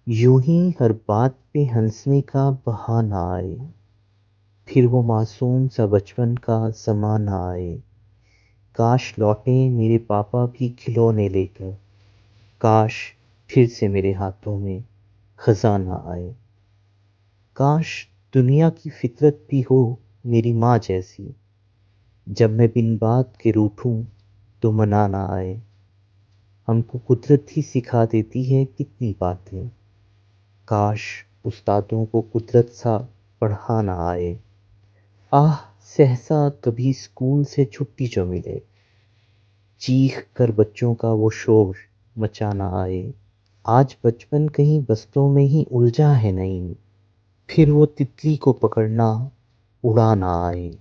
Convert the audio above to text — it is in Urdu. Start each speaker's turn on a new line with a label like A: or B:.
A: یوں ہی ہر بات پہ ہنسنے کا بہانہ آئے، پھر وہ معصوم سا بچپن کا زمانہ آئے۔ کاش لوٹیں میرے پاپا بھی کھلونے لے کر، کاش پھر سے میرے ہاتھوں میں خزانہ آئے۔ کاش دنیا کی فطرت بھی ہو میری ماں جیسی، جب میں بن بات کے روٹھوں تو منانا آئے۔ ہم کو قدرت ہی سکھا دیتی ہے کتنی باتیں، کاش استادوں کو قدرت سا پڑھانا آئے۔ آہ سہسا کبھی اسکول سے چھٹی جو ملے، چیخ کر بچوں کا وہ شور مچانا آئے۔ آج بچپن کہیں بستوں میں ہی الجھا ہے نہیں، پھر وہ تتلی کو پکڑنا اڑانا آئے۔